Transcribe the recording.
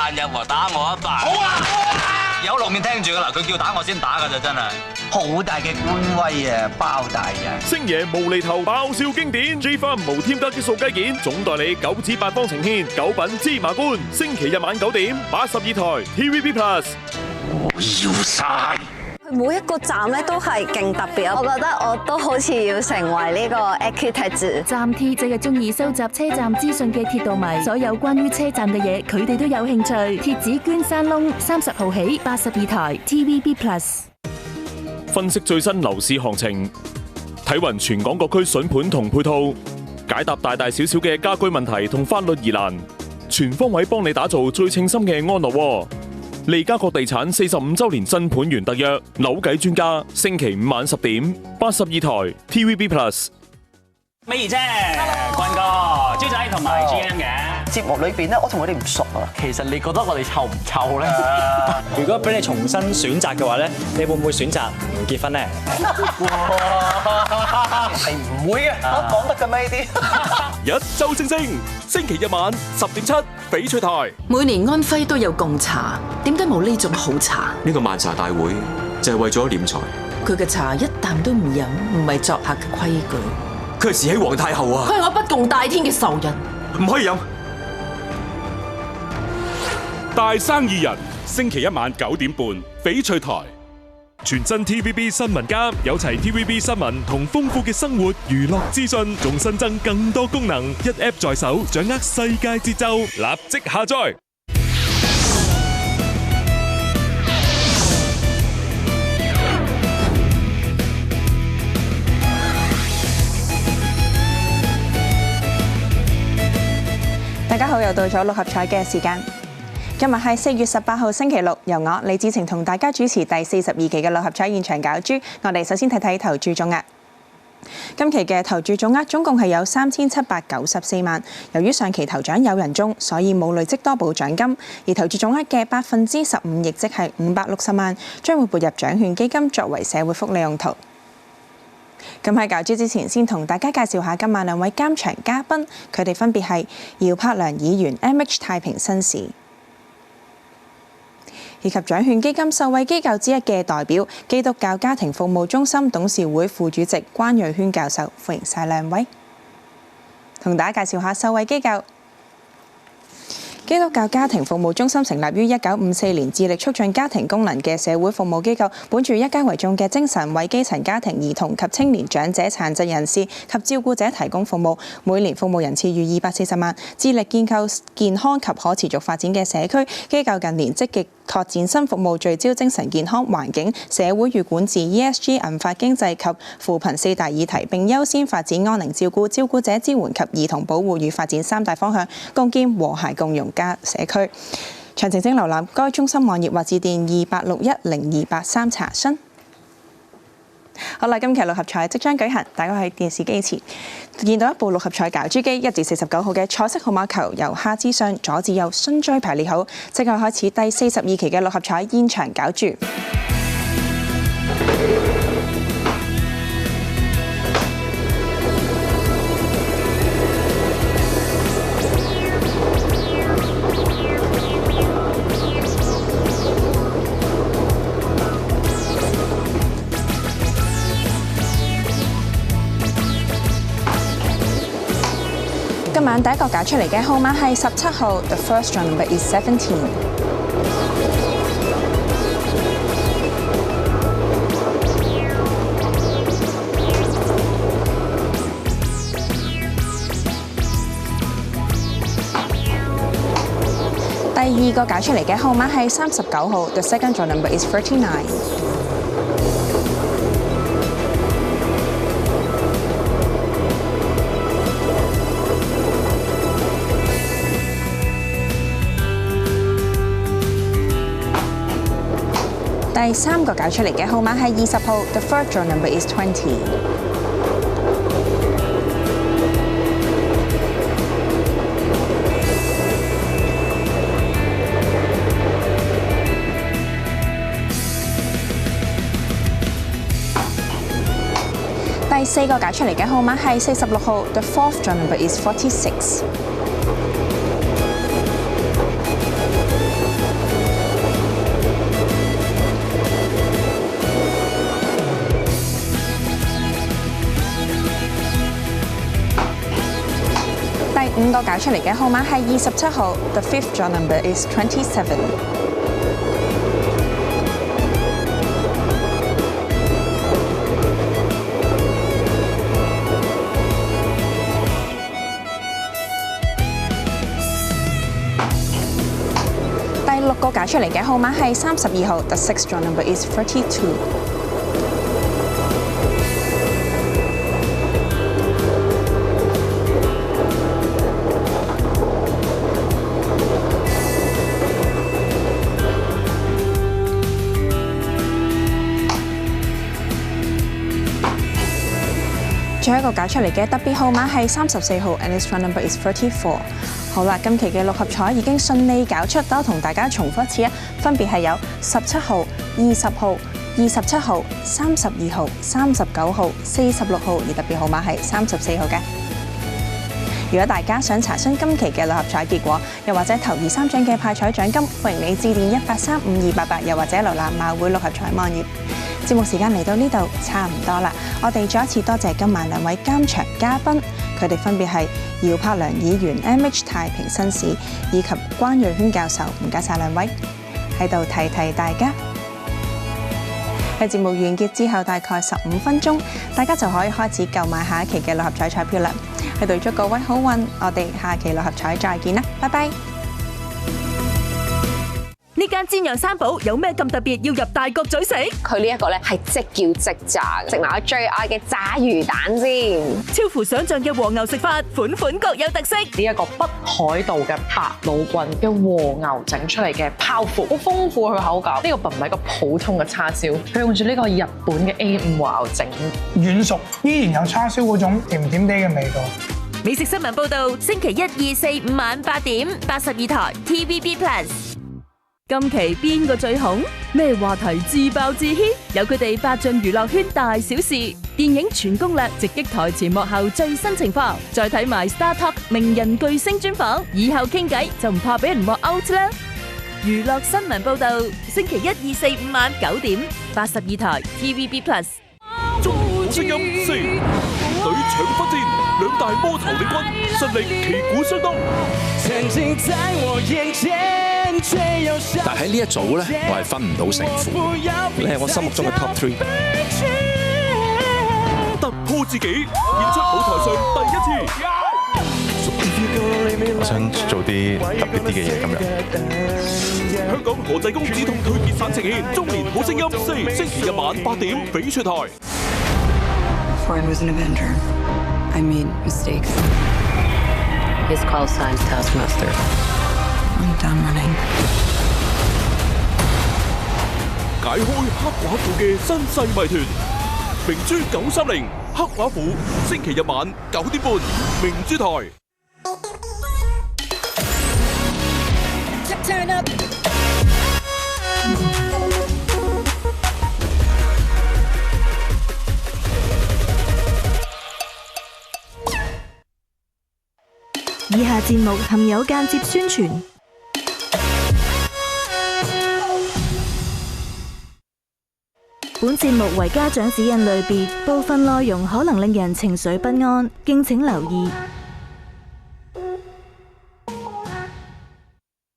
萬日喎，打我一百。好啊！有路面聽住㗎啦，佢叫打我先打㗎咋，真係。好大嘅官威啊，包大人。星爺無厘頭爆笑經典 ，G Farm 無添加激素雞件，總代理9子8方呈獻九品芝麻官，星期日晚9點82台 TVB Plus。我要晒。每一個站咧都係勁特別，我覺得我都好似要成為呢個 architect。站鐵就係中意收集車站資訊嘅鐵道迷，所有關於車站嘅嘢，佢哋都有興趣。鐵子捐山窿30號起82台 TVB Plus。分析最新樓市行情，睇勻全港各區筍盤同配套，解答大大小小嘅家居問題同法律疑難，全方位幫你打造最稱心嘅安樂窩。利嘉閣地產45週年新盤源特約，扭計專家，星期5晚10點82台 TVB Plus。美儀姐、君哥、豬仔同埋 GM 嘅節目裏邊咧，我同佢哋唔熟啊。其實你覺得我哋臭唔臭咧？如果俾你重新選擇嘅話咧，你會唔會選擇唔結婚咧？係唔會嘅，講得嘅咩呢啲？一周星星，星期日晚10點7，翡翠台。每年安徽都有貢茶，點解冇呢種好茶？呢個萬茶大會就係為咗斂財。佢嘅茶一啖都唔飲，唔係作客嘅規矩。佢係慈禧皇太后啊！佢係我不共戴天嘅仇人，唔可以飲。大生意人，星期一晚9點半，翡翠台。全新 TVB 新聞家，有齊 TVB 新聞同豐富嘅生活娛樂資訊，仲新增更多功能，一 App 在手，掌握世界節奏，立即下載。大家好，又到咗六合彩嘅時間。今日係4月18號星期六，由我李芷晴同大家主持第42期嘅六合彩現場攪珠。我哋首先睇睇投注總額。今期嘅投注總額總共係有3794萬。由於上期頭獎有人中，所以冇累積多補獎金。而投注總額嘅15%，亦即係560萬，將會撥入獎券基金作為社會福利用途。咁喺攪珠之前，先同大家介紹下今晚兩位監場嘉賓，佢哋分別係姚柏良議員 MH 太平紳士，以及獎券基金受惠機構之一嘅代表基督教家庭服務中心董事會副主席關瑞軒教授。歡迎晒兩位，同大家介紹下受惠機構。基督教家庭服務中心成立於1954年，致力促進家庭功能嘅社會服務機構，本住一家為重嘅精神，為基層家庭、兒童及青年、長者、殘疾人士及照顧者提供服務。每年服務人次逾240萬，致力建構健康及可持續發展嘅社區。機構近年積極拓展新服務，聚焦精神健康、環境、社會與管治、ESG、銀髮經濟及扶貧4大議題，並優先發展安寧照顧、照顧者支援及兒童保護與發展3大方向，共建和諧共融家社區。詳情請瀏覽該中心網頁或致電28610283查詢。好啦，今期六合彩即將舉行，大家喺電視機前見到一部六合彩攪珠機，1至49號嘅彩色號碼球由下至上、左至右順序排列好，即刻開始第42期嘅六合彩現場攪珠。今晚第一個攪出嚟嘅號碼係17號 ，The first draw number is 17。第二個攪出嚟嘅號碼係39號 ，The second draw number is 39。第三個攪出嚟嘅號碼係20號 ，The third draw number is 20。第四個攪出嚟嘅號碼係46號 ，The fourth draw number is 46。5個搞出嚟嘅號碼係27號 ，The fifth draw number is 27。第6個搞出嚟嘅號碼係32號 ，The sixth draw number is 32。最後一個搞出嚟嘅特別號碼係34號 ，and its draw number is 34。好啦，今期嘅6合彩已經順利搞出，等我同大家重複一次啊，分別係有17號、20號、27號、32號、39號、46號，而特別號碼係34號嘅。如果大家想查詢今期嘅6合彩結果，又或者頭2、3獎嘅派彩獎金，歡迎你致電1835288，又或者瀏覽馬會6合彩網頁。節目時間嚟到呢度差唔多啦，我哋再一次多謝今晚2位監場嘉賓，佢哋分別係姚柏良議員、MH 太平紳士以及關瑞軒教授，唔該晒2位。喺度提提大家，喺節目完結之後大概15分鐘，大家就可以開始購買下一期嘅6合彩彩票啦。喺度祝各位好運，我哋下期6合彩再見啦，拜拜。呢間煎釀三寶有咩咁特別要入大角咀食？佢呢一個咧係即叫即炸，食埋我最愛嘅炸魚蛋先。超乎想象嘅和牛食法，款款各有特色。呢一個北海道嘅白老郡嘅和牛整出嚟嘅泡芙，好豐富佢口感。呢個唔係一個普通嘅叉燒，佢用住呢個日本嘅 A5 和牛整，軟熟，依然有叉燒嗰種甜甜地嘅味道。美食新聞報道，星期1、2、4、5晚8點，82台 TVB Plus。今期邊個最紅？咩話題自爆自 hit？有佢哋八進娛樂圈大小事，電影全攻略直擊台前幕後最新情況，再睇埋 Star Talk 名人巨星專訪，以後傾偈就唔怕俾人話 out 啦！娛樂新聞報道，星期1、2、4、5晚9點，82台 TVB Plus。中年好聲音4，隊長不戰，2大魔頭領軍，實力旗鼓相當。但喺呢一組咧，我係分唔到勝負。你係我心目中嘅 Top 3。突破自己，演出舞台上第一次。我想做啲特別啲嘅嘢咁樣。香港何濟公止痛退結散呈現《中年好聲音4》，星期日晚8點翡翠台。Before I was an Avenger, I made mistakes. His call sign's Taskmaster. I'm done running. 解開黑寡婦嘅身世謎團，明珠930黑寡婦，星期日晚9點半，明珠台。以下節目含有間接宣傳。本節目為家長指引類別，部分內容可能令人情緒不安，敬請留意。